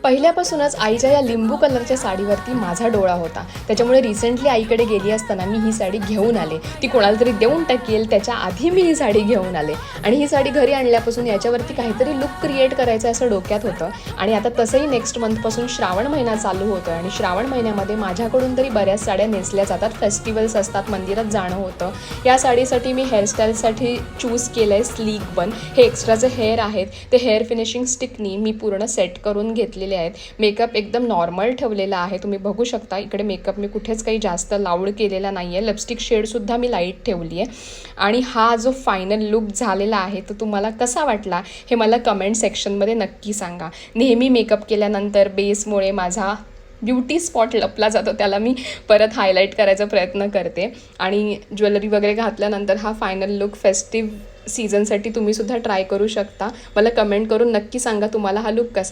पहिल्यापासूनच आईच्या या लिंबू कलरच्या साडीवरती माझा डोळा होता. त्याच्यामुळे रिसेंटली आईकडे गेली असताना मी ही साडी घेऊन आले. ती कोणाला तरी देऊन टाकेल त्याच्या आधी मी ही साडी घेऊन आले आणि ही साडी घरी आणल्यापासून याच्यावरती काहीतरी लुक क्रिएट करायचं असं डोक्यात होतं. आणि आता तसंही नेक्स्ट मंथपासून श्रावण महिना चालू होतो आणि श्रावण महिन्यामध्ये माझ्याकडून तरी बऱ्याच साड्या नेसल्या जातात. फेस्टिवल्स असतात, मंदिरात जाणं होतं. या साडीसाठी मी हेअरस्टाईलसाठी चूज केलं आहे स्लीक बन. हे एक्स्ट्राचे हेअर आहेत ते हेअर फिनिशिंग स्टिकनी मी पूर्ण सेट करून घेतलेले आहेत. मेकअप एकदम नॉर्मल ठेवलेला आहे. तुम्ही बघू शकता इकडे मेकअप मी कुठेच काही जास्त लाऊड केलेला नाही आहे. लिपस्टिक शेडसुद्धा मी लाईट ठेवली आहे. आणि हा जो फायनल लुक झालेला आहे तो तुम्हाला कसा वाटला हे मला कमेंट सेक्शनमध्ये नक्की सांगा. नेहमी मेकअप केल्यानंतर बेसमुळे माझा ब्युटी स्पॉट लपला जातो, त्याला मी परत हायलाईट करायचा प्रयत्न करते. आणि ज्वेलरी वगैरे घातल्यानंतर हा फायनल लुक फेस्टिव्ह सीझनसाठी तुम्हीसुद्धा ट्राय करू शकता. मला कमेंट करून नक्की सांगा तुम्हाला हा लुक कसा